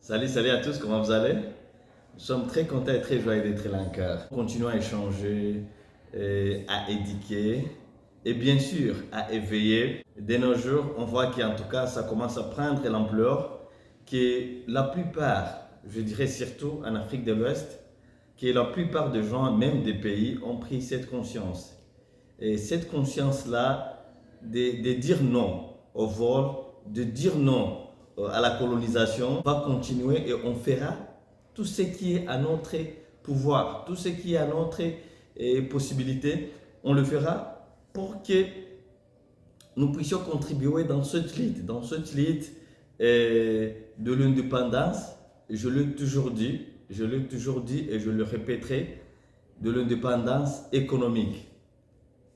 Salut à tous, comment vous allez? Nous sommes très contents et très joyeux d'être là encore. Continuons à échanger, à éduquer et bien sûr à éveiller. De nos jours, on voit qu'en tout cas, ça commence à prendre l'ampleur que la plupart, je dirais surtout en Afrique de l'Ouest, que la plupart des gens, même des pays, ont pris cette conscience. Et cette conscience-là de dire non au vol, de dire non à la colonisation, va continuer et on fera tout ce qui est à notre pouvoir, tout ce qui est à notre possibilité, on le fera pour que nous puissions contribuer dans cette lutte, de l'indépendance. Je l'ai toujours dit et je le répéterai, de l'indépendance économique.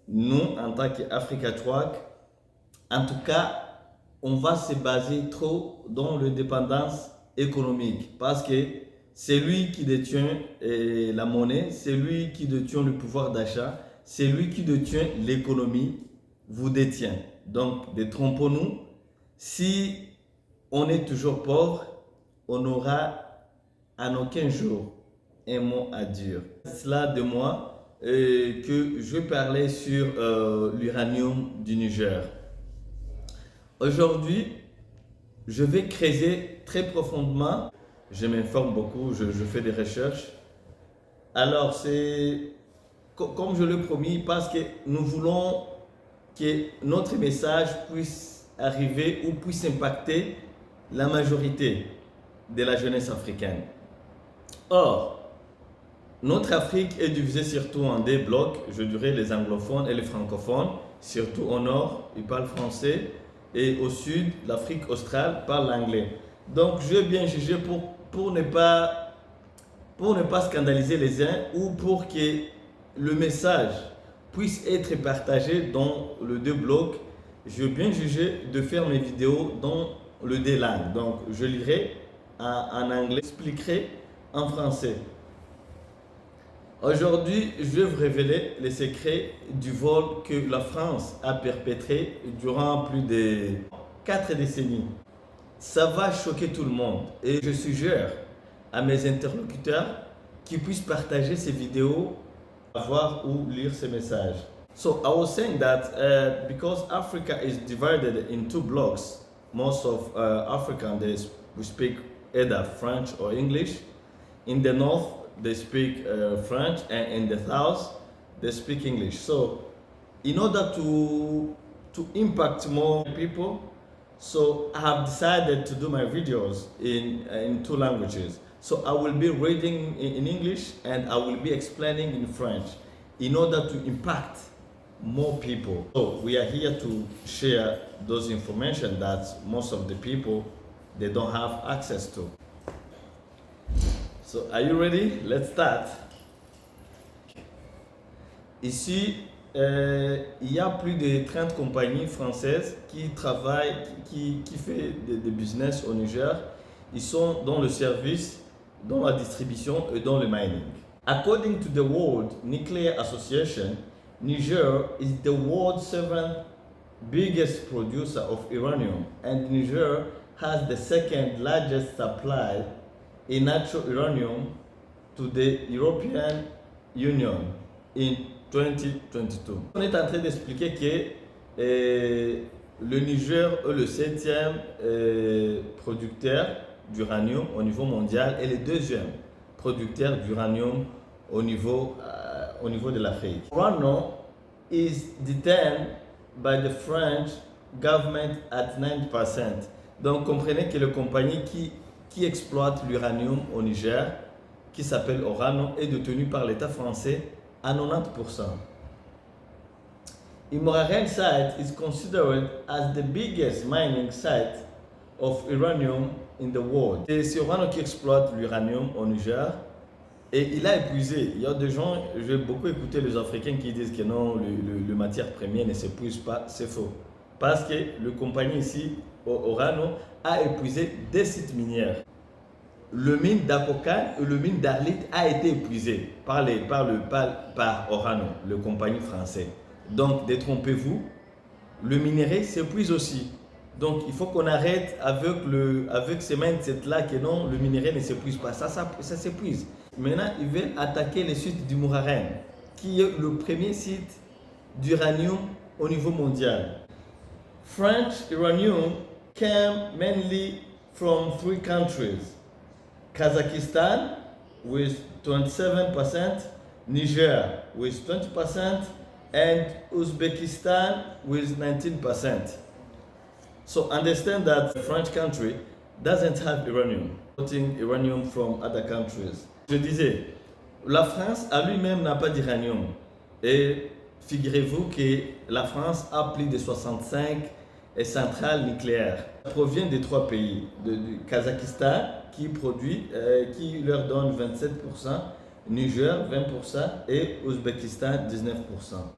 Nous, en tant qu'Africa Truck, en tout cas, on va se baser trop dans l'indépendance économique parce que c'est lui qui détient la monnaie, c'est lui qui détient le pouvoir d'achat, c'est lui qui détient l'économie, vous détient. Donc, détrompons-nous, si on est toujours pauvre, on n'aura en aucun jour un mot à dire. C'est cela de moi que je parlais sur l'uranium du Niger. Aujourd'hui, je vais creuser très profondément. Je m'informe beaucoup, je fais des recherches. Alors, c'est comme je l'ai promis, parce que nous voulons que notre message puisse arriver ou puisse impacter la majorité de la jeunesse africaine. Or, notre Afrique est divisée surtout en deux blocs, je dirais les anglophones et les francophones. Surtout au nord, ils parlent français. Et au sud, l'Afrique australe parle l'anglais. Donc, j'ai bien jugé pour ne pas scandaliser les uns ou pour que le message puisse être partagé dans les deux blocs, j'ai bien jugé de faire mes vidéos dans les deux langues. Donc, je lirai en anglais, j'expliquerai en français. Aujourd'hui, je vais vous révéler les secrets du vol que la France a perpétré durant plus de 4 décennies. Ça va choquer tout le monde et je suggère à mes interlocuteurs qu'ils puissent partager ces vidéos, voir ou lire ces messages. So I was saying that because Africa is divided in two blocks, most of Africans we speak either French or English. In the north, they speak French, and in the south they speak English. So in order to impact more people, so I have decided to do my videos in two languages. So I will be reading in English and I will be explaining in French in order to impact more people. So we are here to share those information that most of the people they don't have access to. So, are you ready? Let's start. Ici, il y a plus de 30 compagnies françaises qui travaillent, qui font des business au Niger. Ils sont dans le service, dans la distribution et dans le mining. According to the World Nuclear Association, Niger is the world's 7th biggest producer of uranium, and Niger has the second largest supply in natural uranium to the European Union in 2022. On est en train d'expliquer que le Niger est le 7e producteur d'uranium au niveau mondial et le 2e producteur d'uranium au niveau de l'Afrique. Uranium is detained by the French government at 9%. Donc comprenez que la compagnie qui exploite l'uranium au Niger, qui s'appelle Orano, est détenu par l'État français à 90%. Imouraren site is considered as the biggest mining site of uranium in the world. C'est Orano qui exploite l'uranium au Niger et il a épuisé. Il y a des gens, j'ai beaucoup écouté les Africains qui disent que non, le matière première ne s'épuise pas. C'est faux. Parce que la compagnie ici, Orano, a épuisé des sites minières. Le mine d'Apokan et le mine d'Arlit a été épuisé par Orano, la compagnie française. Donc, détrompez-vous, le minerai s'épuise aussi. Donc il faut qu'on arrête avec ce mindset-là que non, le minerai ne s'épuise pas. Ça s'épuise. Maintenant, ils veulent attaquer le site du Mouraren, qui est le premier site d'uranium au niveau mondial. French uranium came mainly from three countries: Kazakhstan with 27%, Niger with 20%, and Uzbekistan with 19%. So understand that the French country doesn't have uranium, importing uranium from other countries. Je disais, la France à lui-même n'a pas d'uranium. Et figurez-vous que la France a plus de 65 centrales nucléaires. Ça provient des trois pays, du Kazakhstan qui leur donne 27%, Niger 20% et Ouzbékistan 19%.